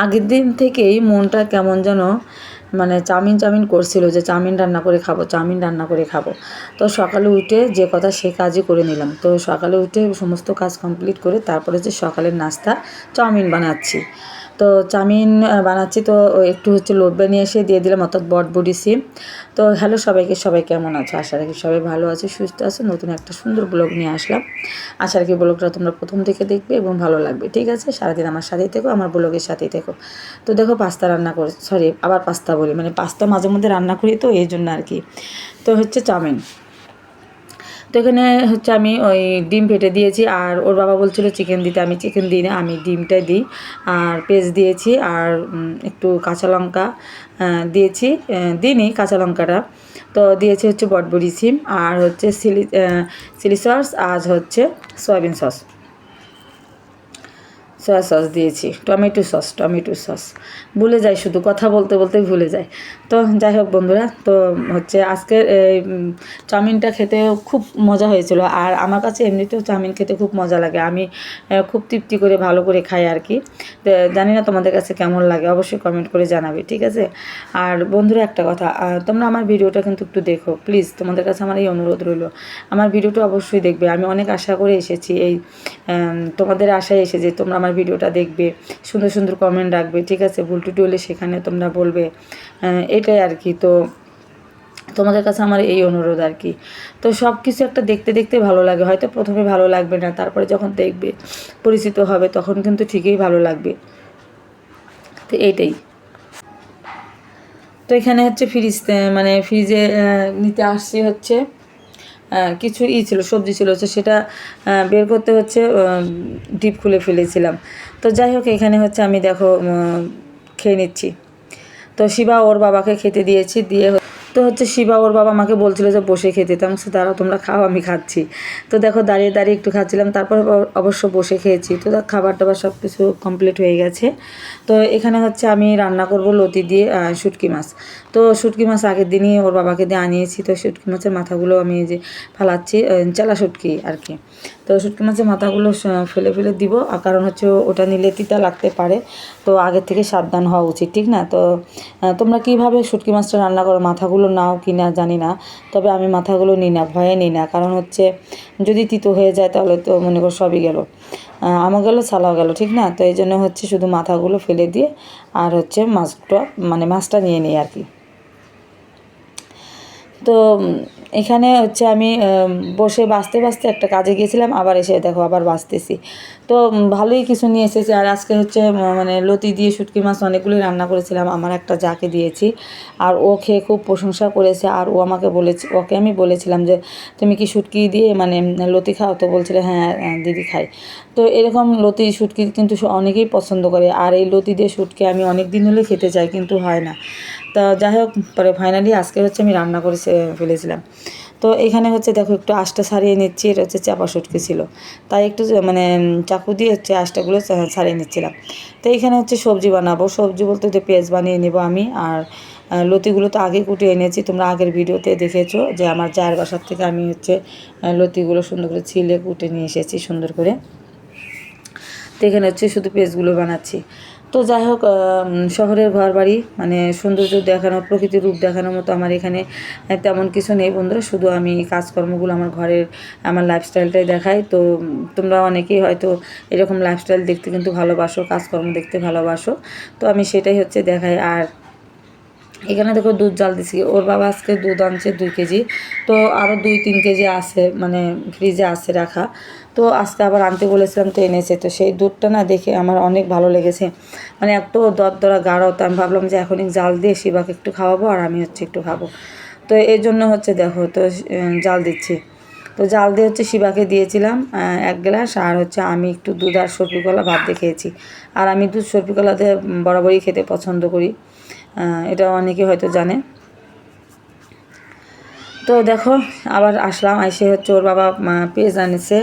আগের দিন থেকেই মনটা কেমন যেন মানে চাউমিন চাউমিন করছিল, যে চাউমিন রান্না করে খাবো, চাউমিন রান্না করে খাবো। তো সকালে উঠে যে কথা সে কাজই করে নিলাম। তো সকালে উঠে সমস্ত কাজ কমপ্লিট করে তারপরে যে সকালের নাস্তা চাউমিন বানাচ্ছি। তো চাউমিন বানাচ্ছি, তো একটু হচ্ছে লোড বানিয়ে এসে দিয়ে দিলাম, অর্থাৎ বটবডি সিম। তো হ্যালো সবাইকে, সবাই কেমন আছো? আশা রাখি সবাই ভালো আছে, সুস্থ আছে। নতুন একটা সুন্দর ব্লগ নিয়ে আসলাম। আশা রাখি ব্লগটা তোমরা প্রথম থেকে দেখবে এবং ভালো লাগবে। ঠিক আছে, সারাদিন আমার সাথেই থেকো, আমার ব্লগের সাথেই থেকো। তো দেখো পাস্তা রান্না করে, সরি আবার পাস্তা বলি, মানে পাস্তা মাঝে মধ্যে রান্না করি তো এই জন্য আর কি। তো হচ্ছে চাউমিন, তো এখানে হচ্ছে আমি ওই ডিম ফেটে দিয়েছি, আর ওর বাবা বলছিল চিকেন দিতে, আমি চিকেন দিই না, আমি ডিমটাই দিই। আর পেঁয়াজ দিয়েছি, আর একটু কাঁচা লঙ্কা দিয়েছি, দিইনি কাঁচা লঙ্কাটা। তো দিয়েছি হচ্ছে বটবডি সিম, আর হচ্ছে চিলি সস, আজ হচ্ছে সয়াবিন সস, সয়া সস দিয়েছি, টমেটো সস ভুলে যাই, শুধু কথা বলতে বলতে ভুলে যাই। তো যাই হোক বন্ধুরা, তো হচ্ছে আজকের এই চাউমিনটা খেতে খুব মজা হয়েছিল। আর আমার কাছে এমনিতেও চাউমিন খেতে খুব মজা লাগে, আমি খুব তৃপ্তি করে ভালো করে খাই আর কি। তো জানি না তোমাদের কাছে কেমন লাগে, অবশ্যই কমেন্ট করে জানাবে, ঠিক আছে। আর বন্ধুরা একটা কথা, তোমরা আমার ভিডিওটা কিন্তু একটু দেখো প্লিজ, তোমাদের কাছে আমার এই অনুরোধ রইল, আমার ভিডিওটা অবশ্যই দেখবে। আমি অনেক আশা করে এসেছি, এই তোমাদের আশায় এসে যে তোমরা আমার ভিডিওটা দেখবে, সুন্দর সুন্দর কমেন্ট রাখবে, ঠিক আছে। ভুল টুটি হলে সেখানে তোমরা বলবে, এটাই আর কি। তো তোমাদের কাছে আমার এই অনুরোধ আর কি। তো সব কিছু একটা দেখতে দেখতে ভালো লাগে, হয়তো প্রথমে ভালো লাগবে না, তারপরে যখন দেখবে, পরিচিত হবে, তখন কিন্তু ঠিকই ভালো লাগবে। তো এইটাই। তো এখানে হচ্ছে মানে ফ্রিজে নিতে আসছি হচ্ছে কিছু ছিল, সবজি ছিল, হচ্ছে সেটা বের করতে হচ্ছে ডিপ খুলে ফেলেছিলাম। তো যাই হোক, এখানে হচ্ছে আমি দেখো খেয়ে নিচ্ছি। তো শিবা ওর বাবাকে খেতে দিয়েছি, দিয়ে তো হচ্ছে শিবা ওর বাবা আমাকে বলছিল যে বসে খেতে, তো আমি দাঁড়াও তোমরা খাও, আমি খাচ্ছি। তো দেখো দাঁড়িয়ে দাঁড়িয়ে একটু খাচ্ছিলাম, তারপর অবশ্য বসে খেয়েছি। তো খাবার টাবার সব কিছু কমপ্লিট হয়ে গেছে। তো এখানে হচ্ছে আমি রান্না করব লতি দিয়ে শুটকি মাছ। তো শুটকি মাছ আগের দিনই ওর বাবাকে দিয়ে আনিয়েছি। তো শুটকি মাছের মাথাগুলো আমি এই যে ফালাচ্ছি, চেলা শুটকি আর কি। তো শুটকি মাছের মাথাগুলো ফেলে ফেলে দিব, কারণ হচ্ছে ওটা নিলে তিতা লাগতে পারে। তো আগের থেকে সাবধান হওয়া উচিত, ঠিক না? তো তোমরা কীভাবে শুটকি মাছটা রান্না করো, মাথাগুলো নাও কি না জানি না, তবে আমি মাথাগুলো নিই না, ভয়ে নিই না। কারণ হচ্ছে যদি তিতো হয়ে যায় তাহলে তো মনে করো সবই গেল, আমার গেল, ছালাও গেল, ঠিক না? তো এই জন্য হচ্ছে শুধু মাথাগুলো ফেলে দিয়ে আর হচ্ছে মাছটা, মানে মাছটা নিয়ে নিই আর কি। তো এখানে হচ্ছে আমি বসে বাছতে বাছতে একটা কাজে গিয়েছিলাম, আবার এসে দেখো আবার বাছতেছি। তো ভালোই কিছু নিয়ে এসেছি। আর আজকে হচ্ছে মানে লতি দিয়ে শুটকি মাছ অনেকগুলোই রান্না করেছিলাম, আমার একটা যাকে দিয়েছি, আর ও খেয়ে খুব প্রশংসা করেছে। আর ও আমাকে বলেছে, ওকে আমি বলেছিলাম যে তুমি কি শুটকি দিয়ে মানে লতি খাও? তো বলছিলে হ্যাঁ দিদি খাই। তো এরকম লতি শুটকি কিন্তু অনেকেই পছন্দ করে, আর এই লতি দিয়ে শুটকি আমি অনেক দিন হলে খেতে চাই, কিন্তু হয় না। তা যাই হোক, পরে ফাইনালি আজকে হচ্ছে আমি রান্না করে ফেলেছিলাম। তো এখানে হচ্ছে দেখো একটু আঁশটা ছাড়িয়ে নিচ্ছি, এটা হচ্ছে চাপা শুটকি ছিল, তাই একটু মানে চাকু দিয়ে হচ্ছে আঁশটাগুলো ছাড়িয়ে নিচ্ছিলাম। তো এখানে হচ্ছে সবজি বানাবো, সবজি বলতে যে পেঁয়াজ বানিয়ে নেবো আমি। আর লতিগুলো তো আগে কুটে এনেছি, তোমরা আগের ভিডিওতে দেখেছো যে আমার জায়ের বাসার থেকে আমি হচ্ছে লতিগুলো সুন্দর করে ছিলে কুটে নিয়ে এসেছি সুন্দর করে। তো এখানে হচ্ছে শুধু পেঁয়াজগুলো বানাচ্ছি। তো যাই হোক, শহরের ঘর বাড়ি মানে সৌন্দর্য দেখানো, প্রকৃতির রূপ দেখানোর মতো আমার এখানে তেমন কিছু নেই বন্ধুরা, শুধু আমি কাজকর্মগুলো আমার ঘরের, আমার লাইফস্টাইলটাই দেখাই। তো তোমরা অনেকেই হয়তো এরকম লাইফস্টাইল দেখতে কিন্তু ভালোবাসো, কাজকর্ম দেখতে ভালোবাসো, তো আমি সেটাই হচ্ছে দেখাই। আর এখানে দেখো দুধ জাল দিছি, ওর বাবা আজকে দুধ আনছে 2 কেজি, তো আরও 2-3 কেজি আছে, মানে ফ্রিজে আছে রাখা। তো আজকে আবার আনতে বলেছিলাম, তো এনেছে। তো সেই দুধটা না দেখে আমার অনেক ভালো লেগেছে, মানে এত দরদরা গাঢ়। তো আমি ভাবলাম যে এখনই জাল দিয়ে শিবাকে একটু খাওয়াবো, আর আমি হচ্ছে একটু খাবো। তো এই জন্য হচ্ছে দেখো, তো জাল দিচ্ছি। তো জাল দিয়ে হচ্ছে শিবাকে দিয়েছিলাম 1 গ্লাস, আর হচ্ছে আমি একটু দুধ আর সরপিকলা ভাত দিয়ে খেয়েছি। আর আমি দুধ সরপিকলা দিয়ে বরাবরই খেতে পছন্দ করি, এটা অনেকে হয়তো জানে। তো দেখো আবার আসলাম, এসে হচ্ছে ওর বাবা পেঁয়াজ আনছে।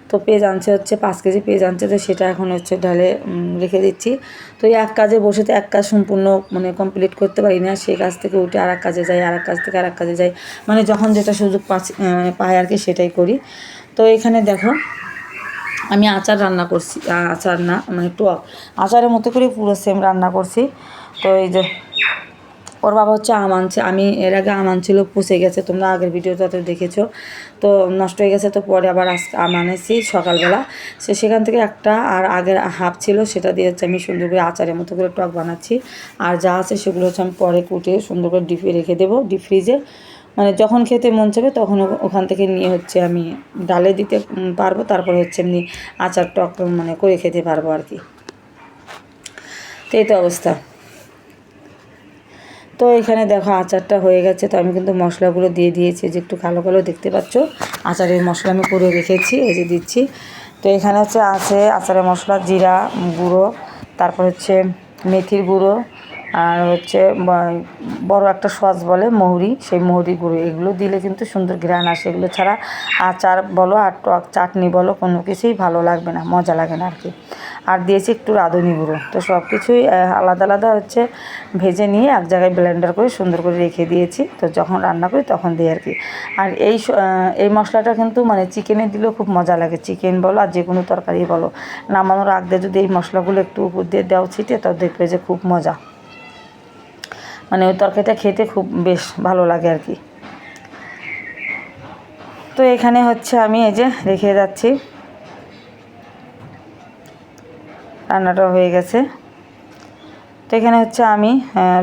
তো পেঁয়াজ আনছে হচ্ছে 5 কেজি পেঁয়াজ আনছে, তো সেটা এখন হচ্ছে ঢালে রেখে দিচ্ছি। তো এই এক কাজে বসে তো এক কাজ সম্পূর্ণ মানে কমপ্লিট করতে পারি না, সেই কাজ থেকে উঠে আর এক কাজে যাই, আর এক কাজ থেকে আর এক কাজে যাই, মানে যখন যেটা সুযোগ পাচ্ছি মানে পাই আর কি সেটাই করি। তো এখানে দেখো আমি আচার রান্না করছি, আচার না মানে টক, আচারের মতো করে পুরো সেম রান্না করছি। তো এই যে ওর বাবা হচ্ছে আম আনছে, আমি এর আগে আম আনছিল, পুষে গেছে, তোমরা আগের ভিডিওটাতে দেখেছো, তো নষ্ট হয়ে গেছে। তো পরে আবার আজকে আম আনেছি সকালবেলা, সেখান থেকে একটা আর আগের হাফ ছিল, সেটা দিয়ে হচ্ছে আমি সুন্দর করে আচারের মতো করে টক বানাচ্ছি। আর যা আছে সেগুলো হচ্ছে আমি পরে কুটে সুন্দর করে ডিপে রেখে দেবো, ডিপ ফ্রিজে, মানে যখন খেতে মন চাবে তখন ওখান থেকে নিয়ে হচ্ছে আমি ডালে দিতে পারবো, তারপরে হচ্ছে এমনি আচার টক মানে করে খেতে পারবো আর কি। তো এই তো অবস্থা। তো এখানে দেখো আচারটা হয়ে গেছে, তো আমি কিন্তু মশলাগুলো দিয়ে দিয়েছি, যে একটু কালো কালো দেখতে পাচ্ছ, আচারের মশলা আমি করে রেখেছি, এই যে দিচ্ছি। তো এখানে হচ্ছে আছে আচারের মশলা, জিরা গুঁড়ো, তারপর হচ্ছে মেথির গুঁড়ো, আর হচ্ছে বড় একটা সস বলে মৌরি, সেই মৌরি গুঁড়ো, এগুলো দিলে কিন্তু সুন্দর ঘ্রাণ আসে। এগুলো ছাড়া আচার বলো আর টক চাটনি বলো কোনো কিছুই ভালো লাগবে না, মজা লাগে না আর কি। আর দিয়েছি একটু রাঁধুনি গুঁড়ো। তো সব কিছুই আলাদা আলাদা হচ্ছে ভেজে নিয়ে এক জায়গায় ব্লেন্ডার করে সুন্দর করে রেখে দিয়েছি, তো যখন রান্না করি তখন দিই আর কি। আর এই মশলাটা কিন্তু মানে চিকেনে দিলেও খুব মজা লাগে, চিকেন বলো আর যে কোনো তরকারি বলো, নামানোর আগ দিয়ে যদি এই মশলাগুলো একটু উপর দিয়ে দেওয়া ছিটে, তো দেখবে যে খুব মজা, মানে ওই তরকারিটা খেতে খুব বেশ ভালো লাগে আর কি। তো এখানে হচ্ছে আমি এই যে রেখে যাচ্ছি, রান্নাটা হয়ে গেছে। তো এখানে হচ্ছে আমি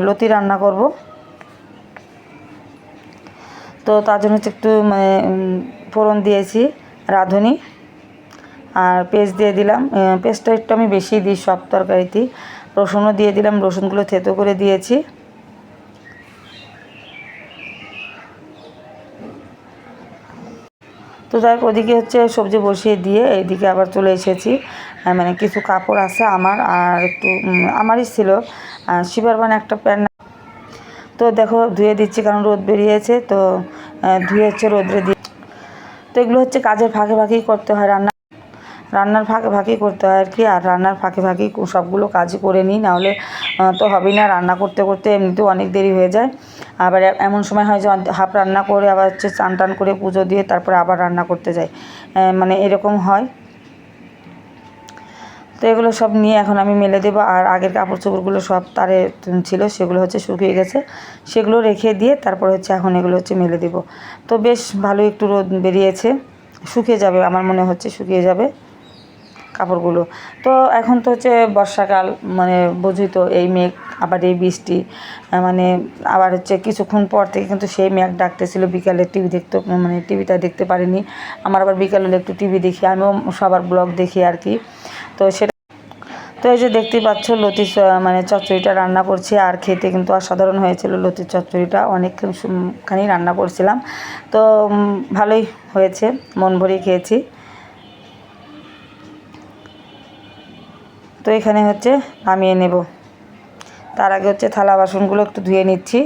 লতি রান্না করব, তো তার জন্য হচ্ছে একটু মানে ফোড়ন দিয়েছি রাঁধুনি, আর পেস্ট দিয়ে দিলাম, পেস্টটা একটু আমি বেশি দিই সব তরকারিতেই। রসুনও দিয়ে দিলাম, রসুনগুলো থেতো করে দিয়েছি। তো যাই হোক, ওদিকে হচ্ছে সবজি বসিয়ে দিয়ে এইদিকে আবার চলে এসেছি, মানে কিছু কাপড় আছে আমার, আর একটু আমারই ছিল শিবার মানে একটা প্যান্ট, তো দেখো ধুয়ে দিচ্ছি কারণ রোদ বেরিয়েছে, তো ধুয়ে হচ্ছে রোদ্রে দিয়ে। তো এগুলো হচ্ছে কাজের ফাঁকে ফাঁকেই করতে হয়, রান্নার ফাঁকে ফাঁকেই করতে হয় আর কি। আর রান্নার ফাঁকে ফাঁকেই সবগুলো কাজই করে নিই, নাহলে তো হবেই না, রান্না করতে করতে এমনিতেও অনেক দেরি হয়ে যায়। আবার এমন সময় হয় যে হাফ রান্না করে আবার হচ্ছে চান টান করে পুজো দিয়ে তারপরে আবার রান্না করতে যাই, মানে এরকম হয়। তো এগুলো সব নিয়ে এখন আমি মেলে দেবো, আর আগের কাপড় চোপড়গুলো সব তারে ছিল, সেগুলো হচ্ছে শুকিয়ে গেছে, সেগুলো রেখে দিয়ে তারপর হচ্ছে এখন এগুলো হচ্ছে মেলে দেবো। তো বেশ ভালো একটু রোদ বেরিয়েছে, শুকিয়ে যাবে, আমার মনে হচ্ছে শুকিয়ে যাবে কাপড়গুলো। তো এখন তো হচ্ছে বর্ষাকাল, মানে বুঝি তো, এই মেঘ আবার এই বৃষ্টি, মানে আবার হচ্ছে কিছুক্ষণ পর থেকে কিন্তু সেই মেঘ ডাকতেছিল, বিকালে টিভি দেখতে, মানে টিভিটা দেখতে পারিনি, আমার আবার বিকালে একটু টিভি দেখি, আমিও সবার ব্লগ দেখি আর কি। তো সেটা, তো এই যে দেখতেই পাচ্ছ লতির মানে চচ্চড়িটা রান্না করছি, আর খেতে কিন্তু অসাধারণ হয়েছিল লতির চচ্চড়িটা, অনেকখানি রান্না করছিলাম, তো ভালোই হয়েছে, মন ভরিয়ে খেয়েছি। তো এখানে হচ্ছে নামিয়ে নেব, তার আগে হচ্ছে থালা বাসনগুলো একটু ধুয়ে নিচ্ছি।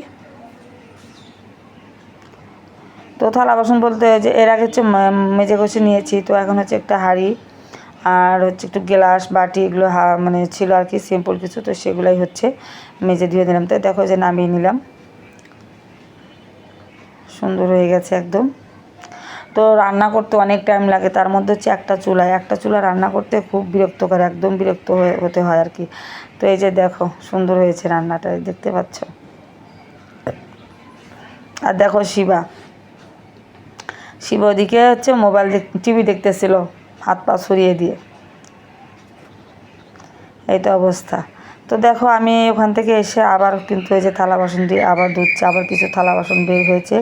তো থালা বাসন বলতে যে এর আগে হচ্ছে মেজে কষে নিয়েছি, তো এখন হচ্ছে একটা হাঁড়ি আর হচ্ছে একটু গ্লাস বাটি, এগুলো মানে ছিল আর কি সিম্পল কিছু, তো সেগুলোই হচ্ছে মেজে ধুয়ে দিলাম। তো দেখো যে নামিয়ে নিলাম, সুন্দর হয়ে গেছে একদম। তো রান্না করতে অনেক টাইম লাগে, তার মধ্যে হচ্ছে একটা চুলা রান্না করতে খুব বিরক্তকর, একদম বিরক্ত হতে হয় আর কি। তো এই যে দেখো সুন্দর হয়েছে রান্নাটা, দেখতে পাচ্ছ। আর দেখো শিবা ওদিকে হচ্ছে মোবাইল টিভি দেখতেছিল হাত পা ছড়িয়ে দিয়ে, এই তো অবস্থা। তো দেখো আমি ওখান থেকে এসে আবার কিন্তু এই যে থালা বাসন দিয়ে আবার ধুচ্ছি, আবার কিছু থালা বাসন বের হয়েছে,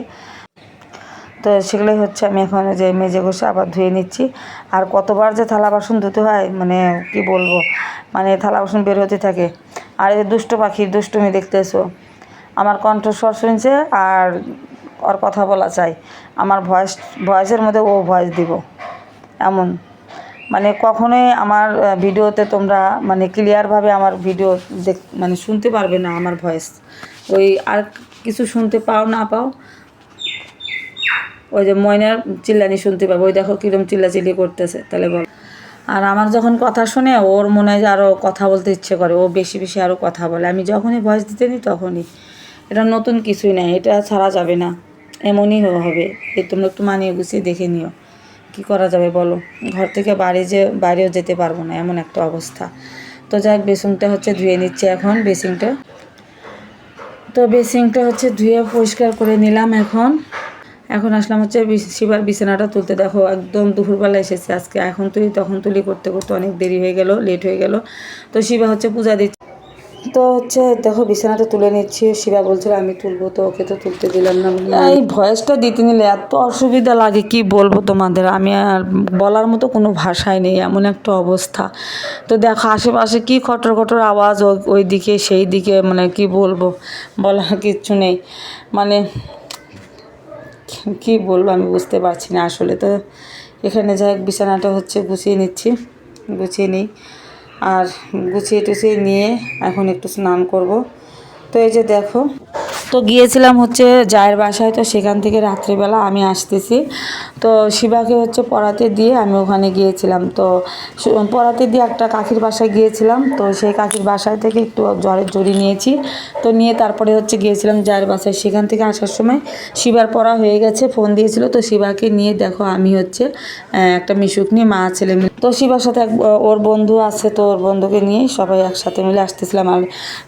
তো সেগুলোই হচ্ছে আমি এখন যে মেজে ঘষে আবার ধুয়ে নিচ্ছি। আর কতবার যে থালা বাসন ধুতে হয় মানে কি বলবো, মানে থালা বাসন বের হতে থাকে। আর এই দুষ্ট পাখির দুষ্টুমি দেখতেছো, আমার কণ্ঠস্বর শুনছে আর ওর কথা বলা চাই, আমার ভয়েসের মধ্যে ও ভয়েস দিব, এমন মানে কখনোই আমার ভিডিওতে তোমরা মানে ক্লিয়ারভাবে আমার ভিডিও মানে শুনতে পারবে না আমার ভয়েস, ওই আর কিছু শুনতে পাও না পাও, ওই যে ময়নার চিল্লানি শুনতে পাবো, ওই দেখো কীরকম চিল্লাচিল্লি করতেছে, তাহলে বল। আর আমার যখন কথা শুনে ওর মনে হয় যে আরও কথা বলতে ইচ্ছে করে, ও বেশি বেশি আরও কথা বলে, আমি যখনই ভয়েস দিতে নিই তখনই। এটা নতুন কিছুই নাই, এটা ছাড়া যাবে না, এমনই হবে, এই তোমরা একটু মানিয়ে গুছিয়ে দেখে নিও, কি করা যাবে বলো, ঘর থেকে বাইরেও যেতে পারবো না, এমন একটা অবস্থা। তো যাক, বেসিনটা হচ্ছে ধুয়ে নিচ্ছে এখন বেসিনটা হচ্ছে ধুয়ে পরিষ্কার করে নিলাম। এখন আসলাম হচ্ছে শিবার বিছানাটা তুলতে। দেখো একদম দুপুরবেলা এসেছে আজকে, এখন তুলি তখন তুলি করতে করতে অনেক দেরি হয়ে গেল, লেট হয়ে গেল। তো শিবা হচ্ছে পূজা দিচ্ছে, তো হচ্ছে দেখো বিছানাটা তুলে নিচ্ছি। শিবা বলছিল আমি তুলবো, তো ওকে তো তুলতে দিলাম না। এই ভয়েসটা দিতে নিলে এত অসুবিধা লাগে, কি বলবো তোমাদের, আমি আর বলার মতো কোনো ভাষাই নেই, এমন একটা অবস্থা। তো দেখো আশেপাশে কি খটর খটর আওয়াজ, ওই দিকে সেই দিকে, মানে কি বলবো, বলার কিচ্ছু নেই। মানে কি বলবো আমি বুঝতে পারছি না আসলে। তো এখানে যাই বিছানাটা হচ্ছে গুছিয়ে নিই, আর গুছিয়ে টুছিয়ে নিয়ে এখন একটু স্নান করব। তো এই যে দেখো, তো গিয়েছিলাম হচ্ছে জায়ের বাসায়, তো সেখান থেকে রাত্রিবেলা আমি আসতেছি। তো শিবাকে হচ্ছে পড়াতে দিয়ে আমি ওখানে গিয়েছিলাম। তো পড়াতে দিয়ে একটা কাকির বাসায় গিয়েছিলাম। তো সেই কাকির বাসায় থেকে একটু জ্বরের জড়ি নিয়েছি। তো নিয়ে তারপরে হচ্ছে গিয়েছিলাম জায়ের বাসায়। সেখান থেকে আসার সময় শিবার পড়া হয়ে গেছে, ফোন দিয়েছিল। তো শিবাকে নিয়ে দেখো আমি হচ্ছে একটা মিশুক নিয়ে মা ছেলে মিলে, তো শিবার সাথে ওর বন্ধু আছে, তো ওর বন্ধুকে নিয়ে সবাই একসাথে মিলে আসতেছিলাম। আর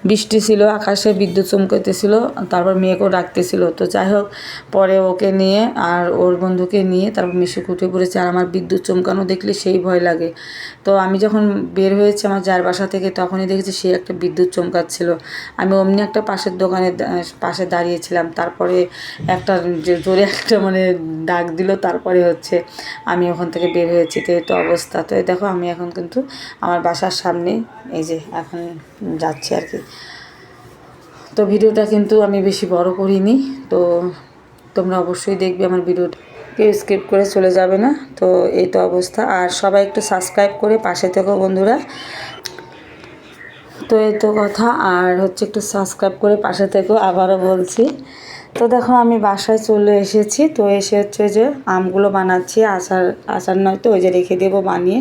বৃষ্টি ছিল, আকাশে বিদ্যুৎ চমকাইতেছিল, তারপর মেয়েকেও ডাকতেছিল। তো যাই হোক, পরে ওকে নিয়ে আর ওর বন্ধুকে নিয়ে তারপর মিশুক উঠে পড়েছে। আর আমার বিদ্যুৎ চমকানো দেখলে সেই ভয় লাগে। তো আমি যখন বের হয়েছি আমার যার বাসা থেকে, তখনই দেখেছি সে একটা বিদ্যুৎ চমকাচ্ছিল। আমি অমনি একটা পাশের দোকানের পাশে দাঁড়িয়েছিলাম। তারপরে একটা জোরে একটা মানে ডাক দিল, তারপরে হচ্ছে আমি ওখান থেকে বের হয়েছি। তো এই তো অবস্থা। তো এই দেখো আমি এখন কিন্তু আমার বাসার সামনে, এই যে এখন যাচ্ছি আর কি। তো ভিডিওটা কিন্তু আমি বেশি বড় করিনি, তো তোমরা অবশ্যই দেখবে আমার ভিডিওটা, কেউ স্কিপ করে চলে যাবে না। তো এই তো অবস্থা। আর সবাই একটু সাবস্ক্রাইব করে পাশে থেকো বন্ধুরা। তো এই তো কথা, আর হচ্ছে একটু সাবস্ক্রাইব করে পাশে থেকো, আবারও বলছি। তো দেখো আমি বাসায় চলে এসেছি। তো এসে হচ্ছে যে আমগুলো বানাচ্ছি, আচার নয় তো, ওই যে রেখে দেবো বানিয়ে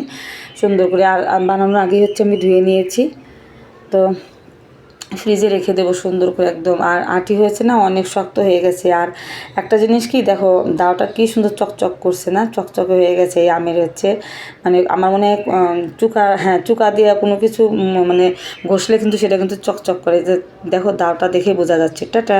সুন্দর করে। আর বানানোর আগে হচ্ছে আমি ধুয়ে নিয়েছি, তো ফ্রিজে রেখে দেবো সুন্দর করে একদম। আর আটি হয়েছে না, অনেক শক্ত হয়ে গেছে। আর একটা জিনিস কি দেখো, দাওটা কি সুন্দর চকচক করছে না, চকচকে হয়ে গেছে এই আমের হচ্ছে। মানে আমার মনে হয় চুকা দিয়ে কোনো কিছু মানে ঘষলে কিন্তু সেটা কিন্তু চকচক করে। যে দেখো দাওটা দেখে বোঝা যাচ্ছে। টাটা।